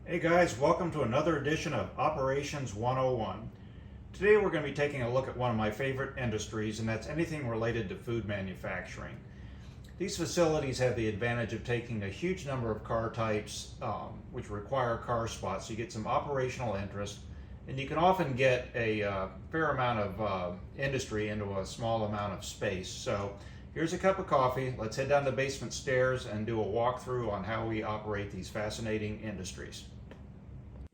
Hey guys, welcome to another edition of Operations 101. Today we're going to be taking a look at one of my favorite industries, and that's anything related to food manufacturing. These facilities have the advantage of taking a huge number of car types which require car spots. So you get some operational interest, and you can often get a fair amount of industry into a small amount of space. So here's a cup of coffee. Let's head down the basement stairs and do a walkthrough on how we operate these fascinating industries.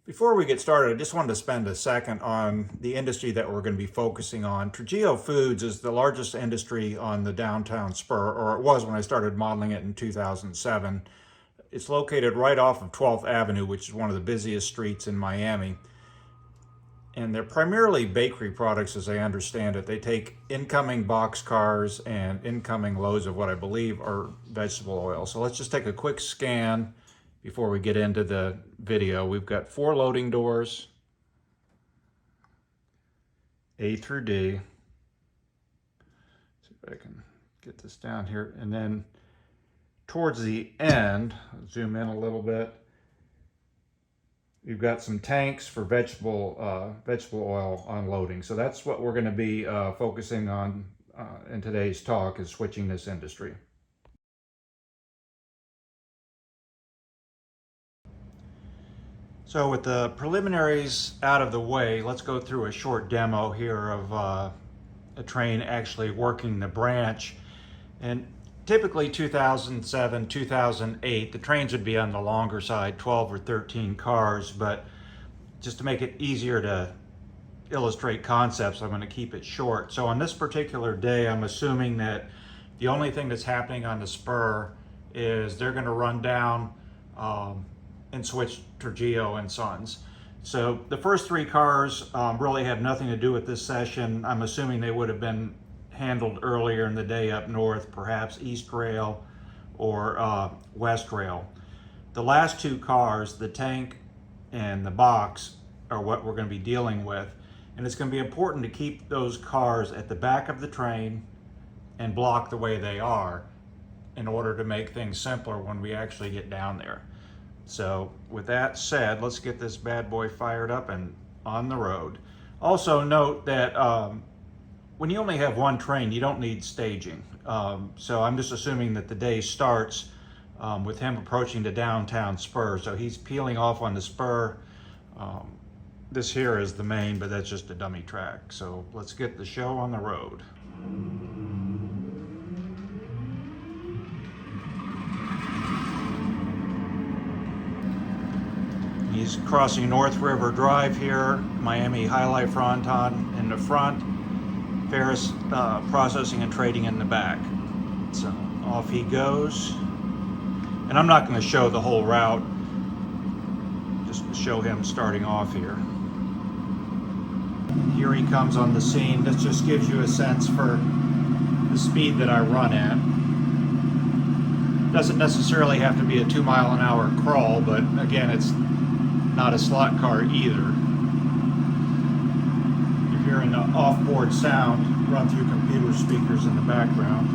Before we get started, I just wanted to spend a second on the industry that we're going to be focusing on. Trujillo Foods is the largest industry on the downtown spur, or it was when I started modeling it in 2007. It's located right off of 12th Avenue, which is one of the busiest streets in Miami. And they're primarily bakery products, as I understand it. They take incoming box cars and incoming loads of what I believe are vegetable oil. So let's just take a quick scan before we get into the video. We've got 4 loading doors, A through D. See if I can get this down here. And then towards the end, I'll zoom in a little bit, you've got some tanks for vegetable oil unloading. So that's what we're going to be focusing on in today's talk, is switching this industry. So with the preliminaries out of the way, let's go through a short demo here of a train actually working the branch. And typically 2007, 2008, the trains would be on the longer side, 12 or 13 cars, but just to make it easier to illustrate concepts, I'm going to keep it short. So on this particular day, I'm assuming that the only thing that's happening on the spur is they're going to run down and switch Trujillo and Sons. So the first 3 cars really have nothing to do with this session. I'm assuming they would have been handled earlier in the day up north, perhaps East Rail or West Rail. The last 2 cars, the tank and the box, are what we're going to be dealing with. And it's going to be important to keep those cars at the back of the train and block the way they are in order to make things simpler when we actually get down there. So with that said, let's get this bad boy fired up and on the road. Also note that when you only have one train, you don't need staging. So I'm just assuming that the day starts with him approaching the downtown spur. So he's peeling off on the spur. This here is the main, but that's just a dummy track. So let's get the show on the road. He's crossing North River Drive here, Miami High Life Fronton in the front, Ferris Processing and Trading in the back. So off he goes. And I'm not going to show the whole route, just to show him starting off here. Here he comes on the scene. This just gives you a sense for the speed that I run at. Doesn't necessarily have to be a 2-mile-an-hour crawl, but again, it's not a slot car either. You're hearing the off-board sound run through computer speakers in the background.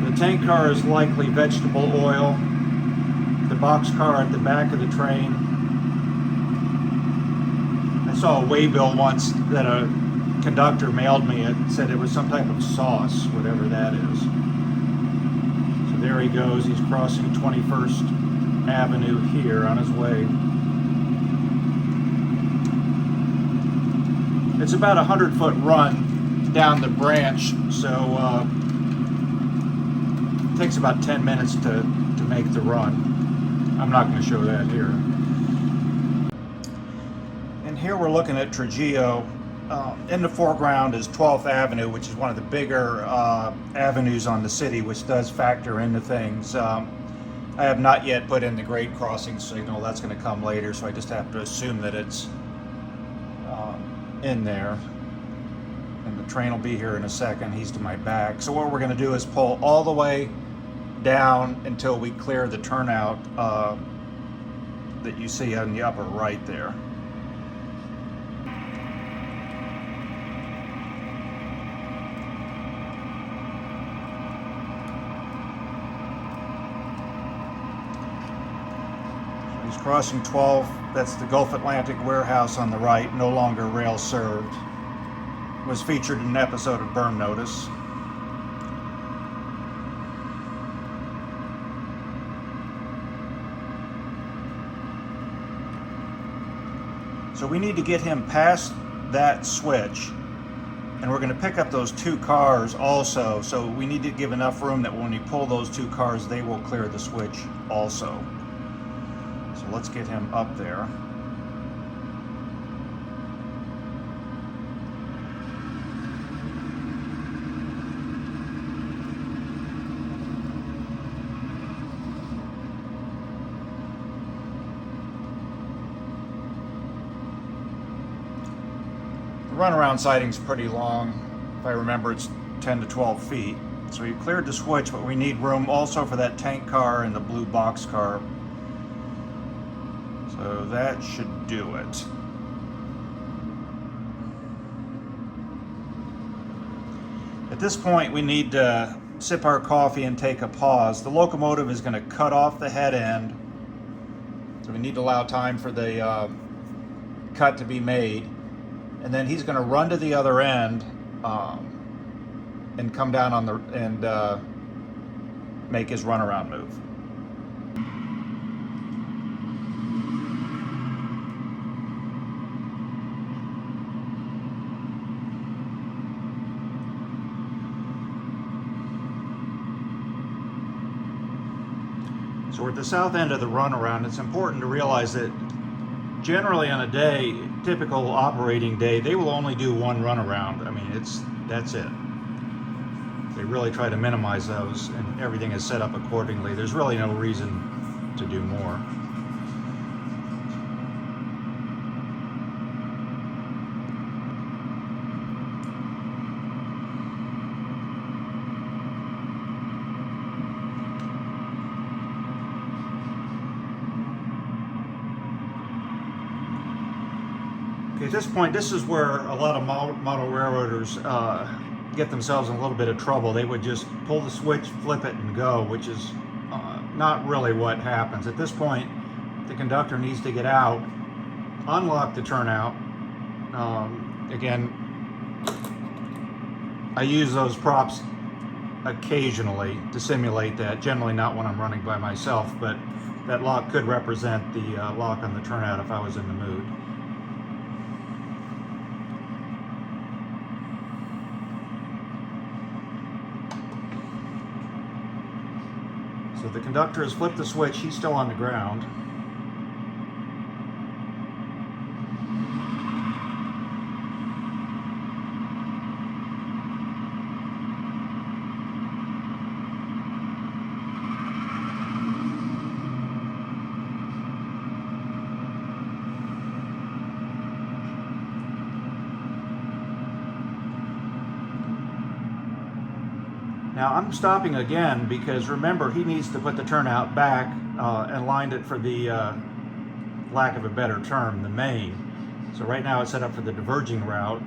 The tank car is likely vegetable oil. The box car at the back of the train. I saw a waybill once that a conductor mailed me. It said it was some type of sauce, whatever that is. So there he goes. He's crossing 21st Avenue here on his way. It's about a 100-foot run down the branch, so it takes about 10 minutes to make the run. I'm not going to show that here. And here we're looking at Trujillo. In the foreground is 12th Avenue, which is one of the bigger avenues on the city, which does factor into things. I have not yet put in the grade crossing signal. That's going to come later, so I just have to assume that it's in there. And the train will be here in a second. He's to my back. So what we're going to do is pull all the way down until we clear the turnout that you see on the upper right there. He's crossing 12. That's the Gulf Atlantic warehouse on the right, no longer rail served. Was featured in an episode of Burn Notice. So we need to get him past that switch, and we're going to pick up those two cars also, so we need to give enough room that when we pull those two cars, they will clear the switch also. So let's get him up there. The runaround siding's pretty long. If I remember, it's 10 to 12 feet. So we cleared the switch, but we need room also for that tank car and the blue box car. So that should do it. At this point, we need to sip our coffee and take a pause. The locomotive is going to cut off the head end, so we need to allow time for the cut to be made. And then he's going to run to the other end and come down on the and make his runaround move. So we're at the south end of the runaround. It's important to realize that generally on a day, typical operating day, they will only do one runaround. I mean, that's it. They really try to minimize those, and everything is set up accordingly. There's really no reason to do more. At this point, this is where a lot of model railroaders get themselves in a little bit of trouble. They would just pull the switch, flip it, and go, which is not really what happens. At this point, the conductor needs to get out, unlock the turnout. Again, I use those props occasionally to simulate that, generally not when I'm running by myself, but that lock could represent the lock on the turnout if I was in the mood. So the conductor has flipped the switch, he's still on the ground. Now I'm stopping again because remember, he needs to put the turnout back and lined it for the, lack of a better term, the main. So right now it's set up for the diverging route.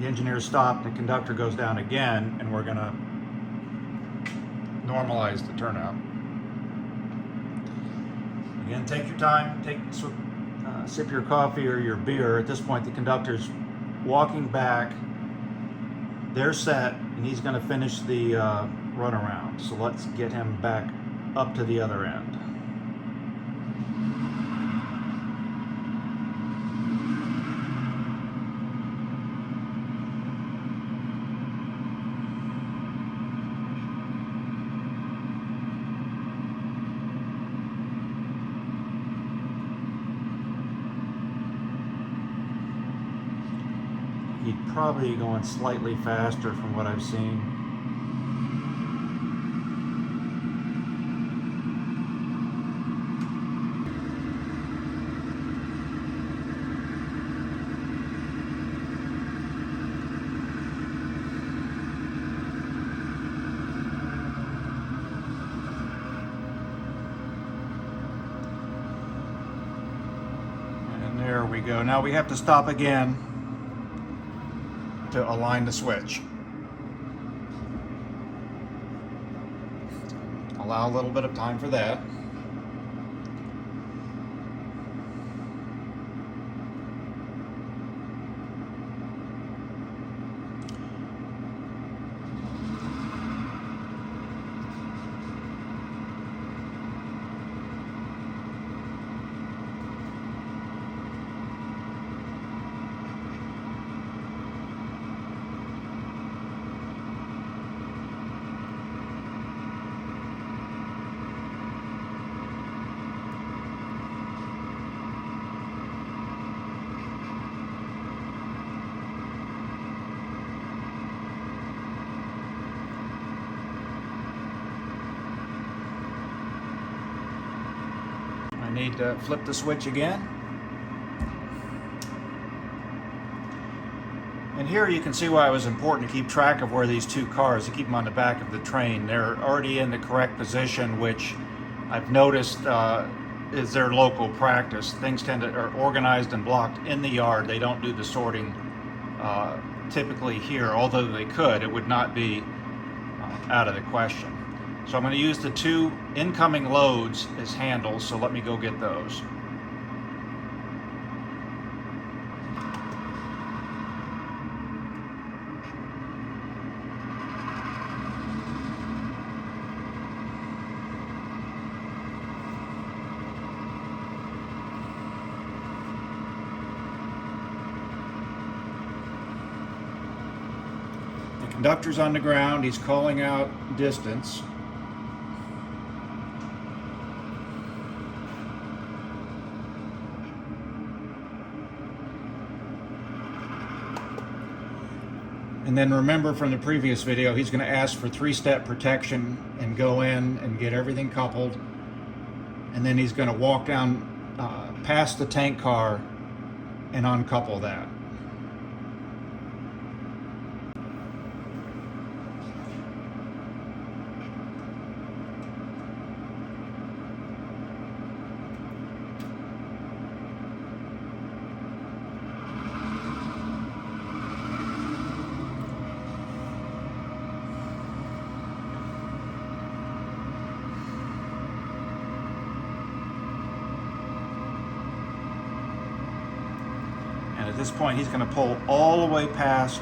The engineer stopped, the conductor goes down again, and we're gonna normalize the turnout. Again, take your time, sip your coffee or your beer. At this point, the conductor's walking back. They're set, and he's going to finish the runaround. So let's get him back up to the other end. He'd probably going slightly faster from what I've seen. There we go. Now we have to stop again to align the switch. Allow a little bit of time for that. Need to flip the switch again. And here you can see why it was important to keep track of where these two cars, to keep them on the back of the train. They're already in the correct position, which I've noticed is their local practice. Things are organized and blocked in the yard. They don't do the sorting typically here, although they could. It would not be out of the question. So I'm going to use the two incoming loads as handles, so let me go get those. The conductor's on the ground, he's calling out distance. And then remember from the previous video, he's going to ask for 3-step protection and go in and get everything coupled. And then he's going to walk down past the tank car and uncouple that. At this point, he's going to pull all the way past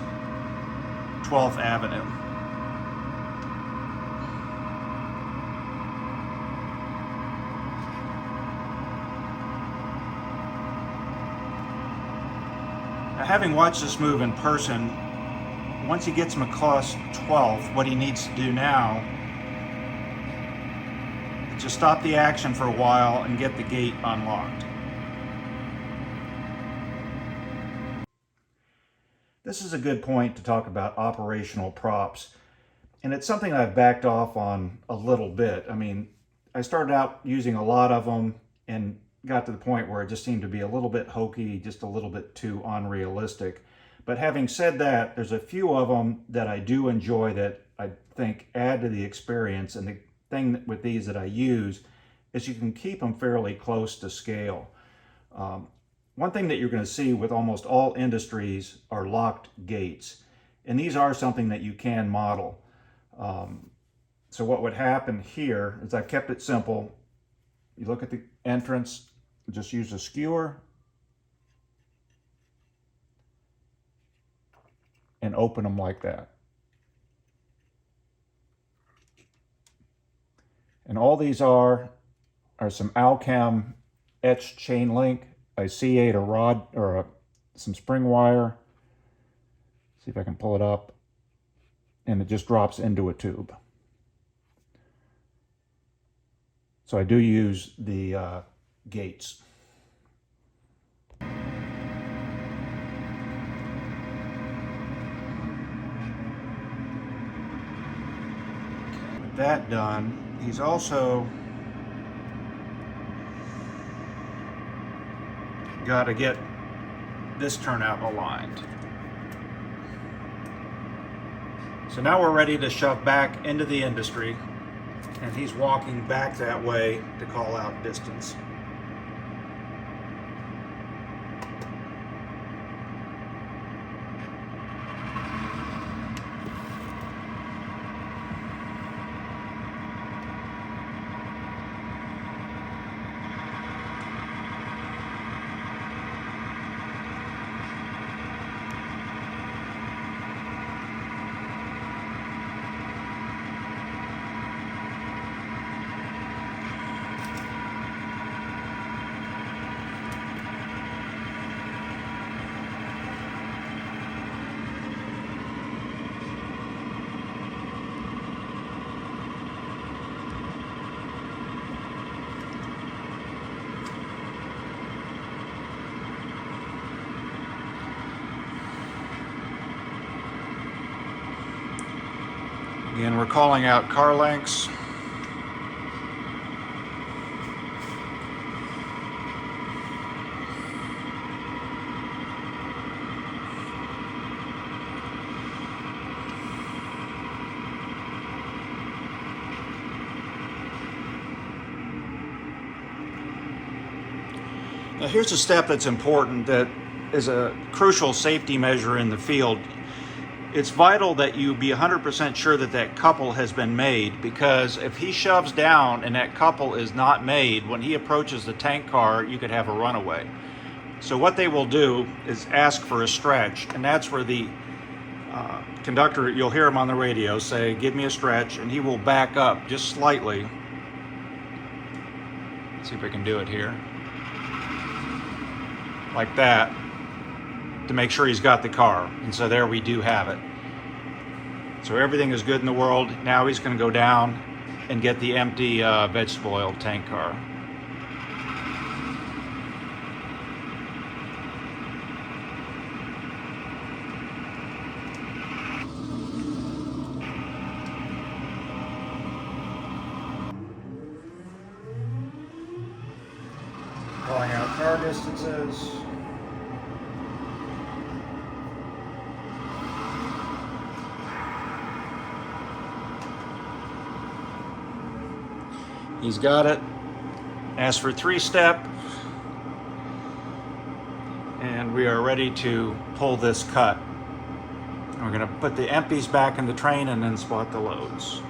12th Avenue. Now, having watched this move in person, once he gets him across 12th, what he needs to do now is just stop the action for a while and get the gate unlocked. This is a good point to talk about operational props, and it's something I've backed off on a little bit. I mean, I started out using a lot of them and got to the point where it just seemed to be a little bit hokey, just a little bit too unrealistic. But having said that, there's a few of them that I do enjoy that I think add to the experience, and the thing with these that I use is you can keep them fairly close to scale. One thing that you're going to see with almost all industries are locked gates. And these are something that you can model. So what would happen here is I've kept it simple. You look at the entrance, just use a skewer and open them like that. And all these are some Alchem etched chain link. I C8 a rod or some spring wire. See if I can pull it up. And it just drops into a tube. So I do use the gates. With that done, he's also got to get this turnout aligned. So now we're ready to shove back into the industry, and he's walking back that way to call out distance. Again, we're calling out car lengths. Now here's a step that's important, that is a crucial safety measure in the field. It's vital that you be 100% sure that that couple has been made, because if he shoves down and that couple is not made, when he approaches the tank car, you could have a runaway. So what they will do is ask for a stretch, and that's where the conductor, you'll hear him on the radio say, "Give me a stretch," and he will back up just slightly. Let's see if we can do it here. Like that, to make sure he's got the car. And so there we do have it. So everything is good in the world. Now he's going to go down and get the empty vegetable oil tank car. Calling out car distances. He's got it. Ask for 3-step. And we are ready to pull this cut. And we're going to put the empties back in the train and then spot the loads.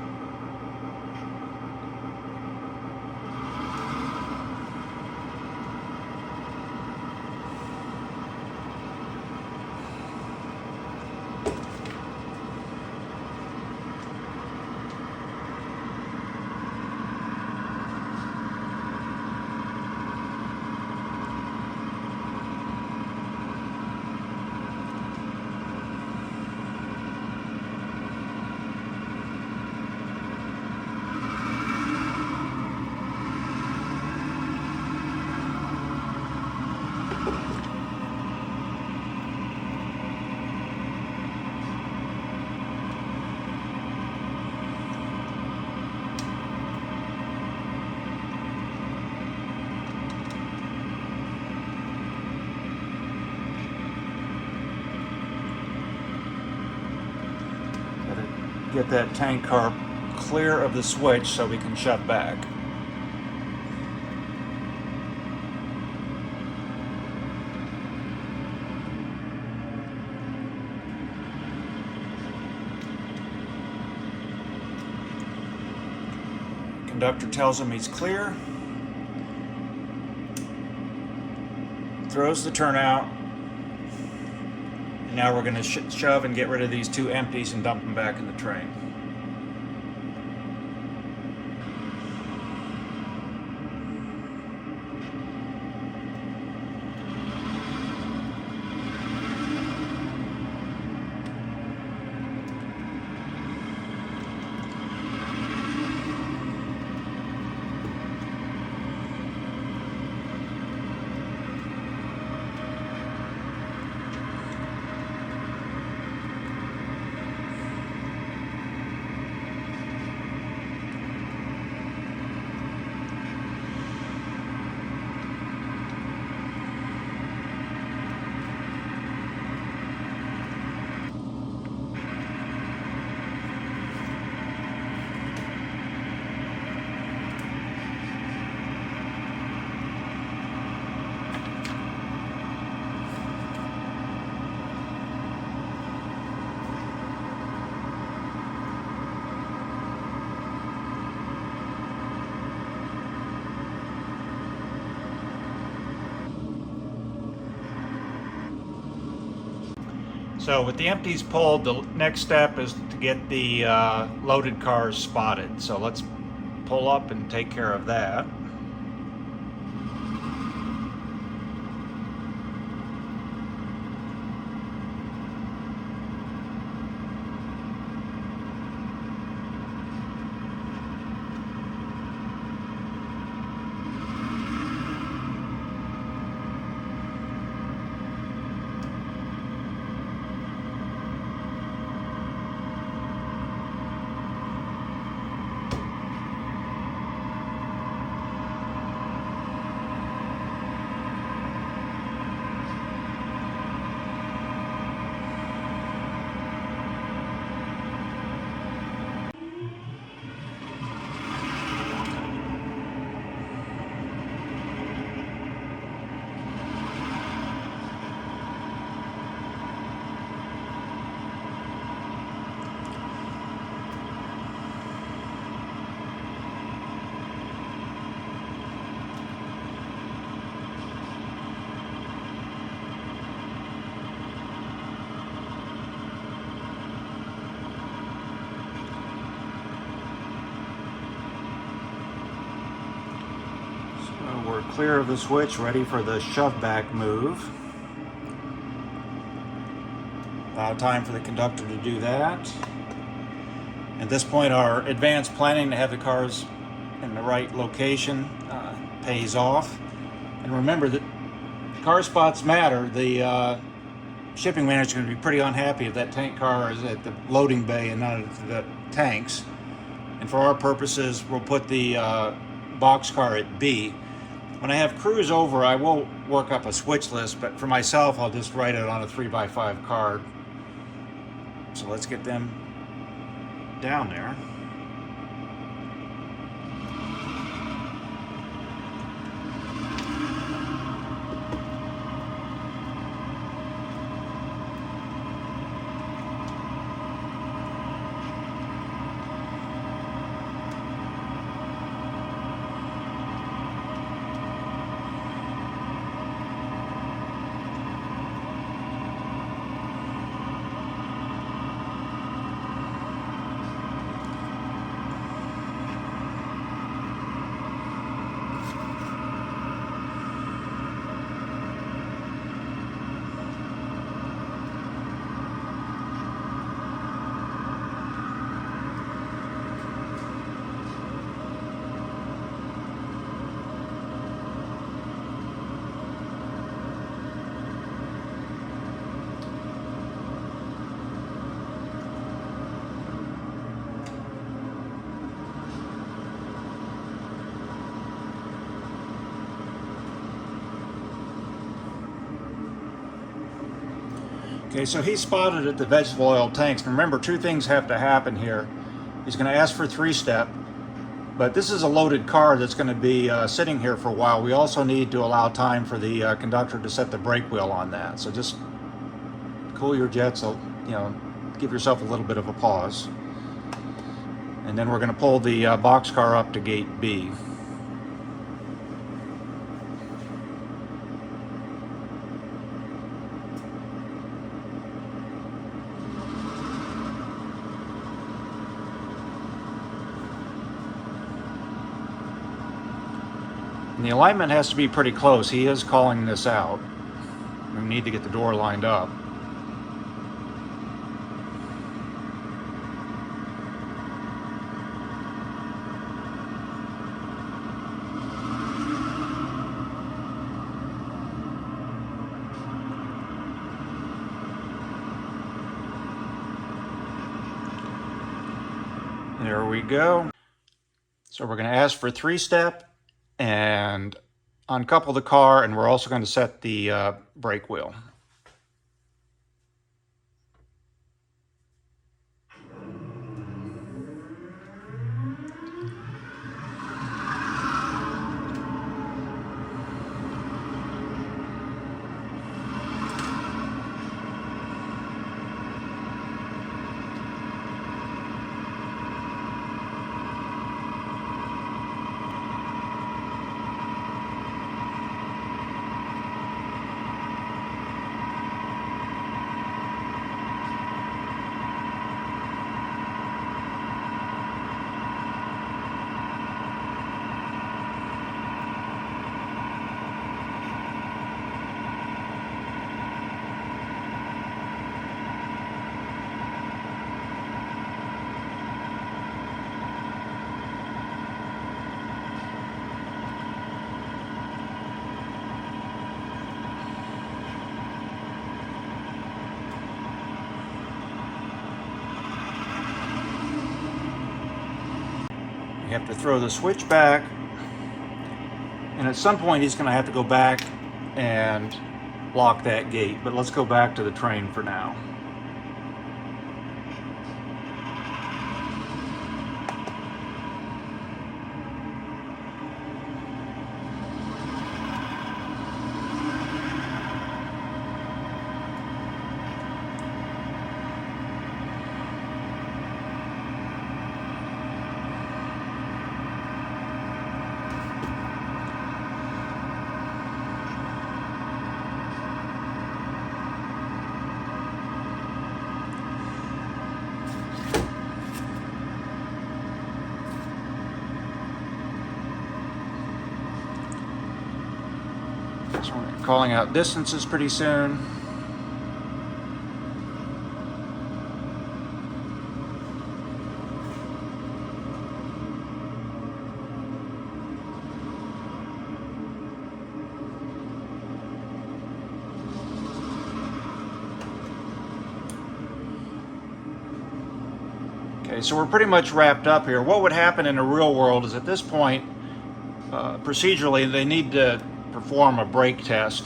Get that tank car clear of the switch so we can shut back. Conductor tells him he's clear. Throws the turnout. Now we're going to shove and get rid of these 2 empties and dump them back in the train. So with the empties pulled, the next step is to get the loaded cars spotted. So let's pull up and take care of that. we're clear of the switch, ready for the shove back move. Allow time for the conductor to do that. At this point, our advanced planning to have the cars in the right location pays off. And remember that car spots matter. The shipping manager is going to be pretty unhappy if that tank car is at the loading bay and not at the tanks. And for our purposes, we'll put the box car at B. When I have crews over, I will work up a switch list, but for myself, I'll just write it on a 3x5 card. So let's get them down there. Okay, so he spotted at the vegetable oil tanks. Remember, two things have to happen here. He's going to ask for three-step, but this is a loaded car that's going to be sitting here for a while. We also need to allow time for the conductor to set the brake wheel on that. So just cool your jets, so, give yourself a little bit of a pause. And then we're going to pull the box car up to gate B. And the alignment has to be pretty close. He is calling this out. We need to get the door lined up. There we go. So we're going to ask for three-step and uncouple the car, and we're also going to set the brake wheel. You have to throw the switch back, and at some point he's going to have to go back and lock that gate, but let's go back to the train for now. So we're calling out distances pretty soon. Okay, so we're pretty much wrapped up here. What would happen in the real world is at this point, procedurally, they need to perform a brake test.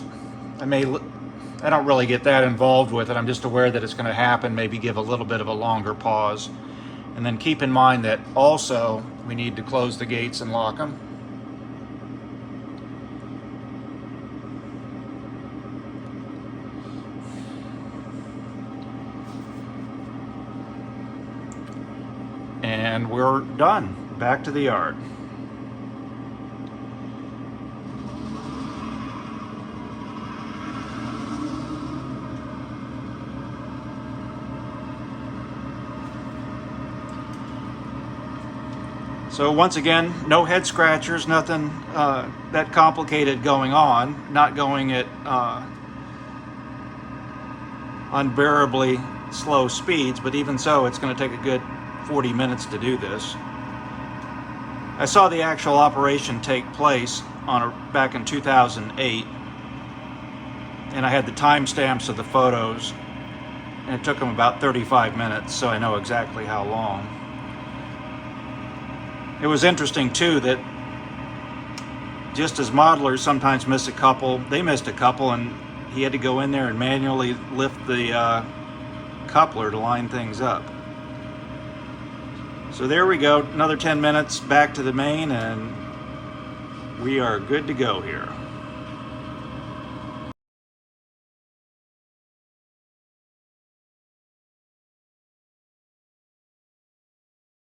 I don't really get that involved with it. I'm just aware that it's going to happen, maybe give a little bit of a longer pause. And then keep in mind that also we need to close the gates and lock them. And we're done. Back to the yard. So once again, no head scratchers, nothing that complicated going on, not going at unbearably slow speeds, but even so, it's going to take a good 40 minutes to do this. I saw the actual operation take place back in 2008, and I had the timestamps of the photos, and it took them about 35 minutes, so I know exactly how long. It was interesting too that just as modelers sometimes miss a couple, they missed a couple, and he had to go in there and manually lift the coupler to line things up. So there we go, another 10 minutes back to the main, and we are good to go here.